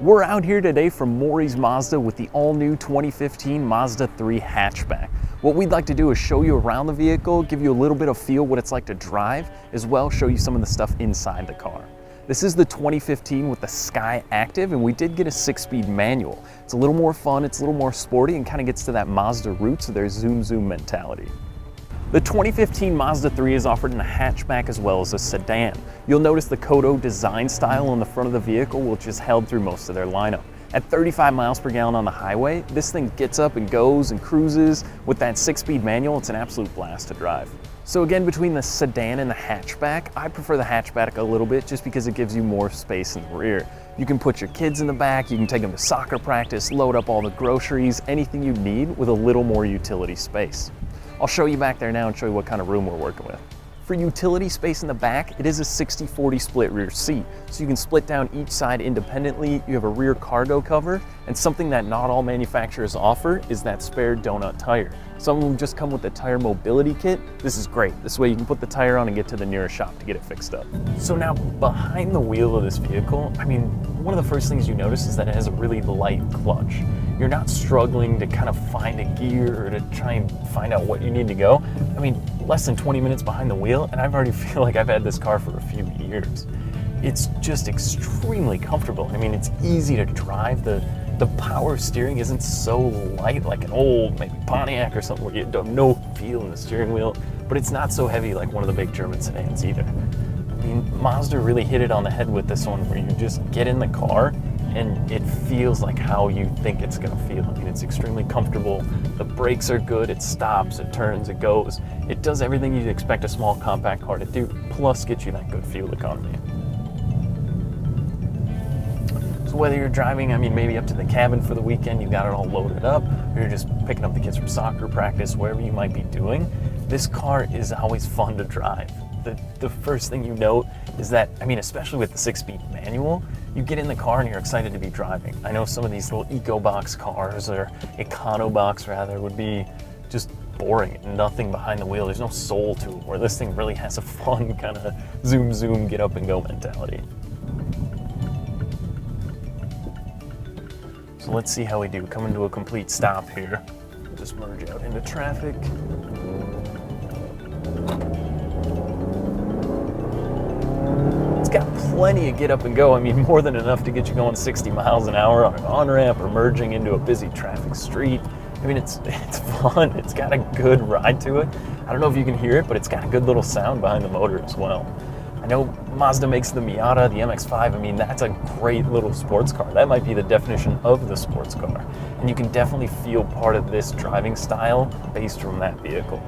We're out here today from Morrie's Mazda with the all-new 2015 Mazda 3 hatchback. What we'd like to do is show you around the vehicle, give you a little bit of feel what it's like to drive, as well show you some of the stuff inside the car. This is the 2015 with the Sky Active, and we did get a 6-speed manual. It's a little more fun, it's a little more sporty, and kind of gets to that Mazda roots of their zoom mentality. The 2015 Mazda 3 is offered in a hatchback as well as a sedan. You'll notice the Kodo design style on the front of the vehicle, which is held through most of their lineup. At 35 miles per gallon on the highway, this thing gets up and goes and cruises. With that 6-speed manual, it's an absolute blast to drive. So again, between the sedan and the hatchback, I prefer the hatchback a little bit just because it gives you more space in the rear. You can put your kids in the back, you can take them to soccer practice, load up all the groceries, anything you need with a little more utility space. I'll show you back there now and show you what kind of room we're working with. For utility space in the back, it is a 60-40 split rear seat, so you can split down each side independently. You have a rear cargo cover, and something that not all manufacturers offer is that spare donut tire. Some of them just come with the tire mobility kit. This is great. This way you can put the tire on and get to the nearest shop to get it fixed up. So now behind the wheel of this vehicle, I mean, one of the first things you notice is that it has a really light clutch. You're not struggling to kind of find a gear or to try and find out what you need to go. I mean, less than 20 minutes behind the wheel, and I've already feel like I've had this car for a few years. It's just extremely comfortable. I mean, it's easy to drive. The power steering isn't so light like an old maybe Pontiac or something where you have no feel in the steering wheel, but it's not so heavy like one of the big German sedans either. I mean, Mazda really hit it on the head with this one where you just get in the car and it feels like how you think it's gonna feel. I mean, it's extremely comfortable. The brakes are good, it stops, it turns, it goes. It does everything you'd expect a small compact car to do, plus get you that good fuel economy. So whether you're driving, I mean, maybe up to the cabin for the weekend, you got it all loaded up, or you're just picking up the kids from soccer practice, wherever you might be doing, this car is always fun to drive. The first thing you note is that, I mean, especially with the 6-speed manual, you get in the car and you're excited to be driving. I know some of these little EcoBox cars, or EconoBox rather, would be just boring and nothing behind the wheel. There's no soul to it, where this thing really has a fun kind of zoom, get up and go mentality. So let's see how we do. Coming to a complete stop here. Just merge out into traffic. It's got plenty of get up and go. I mean, more than enough to get you going 60 miles an hour on an on-ramp or merging into a busy traffic street. I mean, it's fun. It's got a good ride to it. I don't know if you can hear it, but it's got a good little sound behind the motor as well. I know Mazda makes the Miata, the MX-5. I mean, that's a great little sports car. That might be the definition of the sports car. And you can definitely feel part of this driving style based from that vehicle.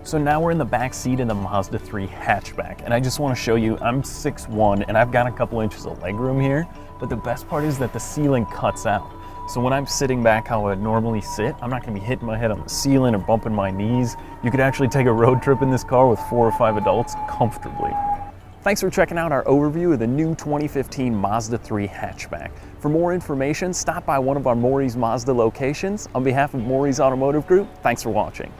So now we're in the back seat of the Mazda 3 hatchback, and I just want to show you, I'm 6'1", and I've got a couple inches of legroom here, but the best part is that the ceiling cuts out. So when I'm sitting back how I would normally sit, I'm not going to be hitting my head on the ceiling or bumping my knees. You could actually take a road trip in this car with 4 or 5 adults comfortably. Thanks for checking out our overview of the new 2015 Mazda 3 hatchback. For more information, stop by one of our Morrie's Mazda locations. On behalf of Morrie's Automotive Group, thanks for watching.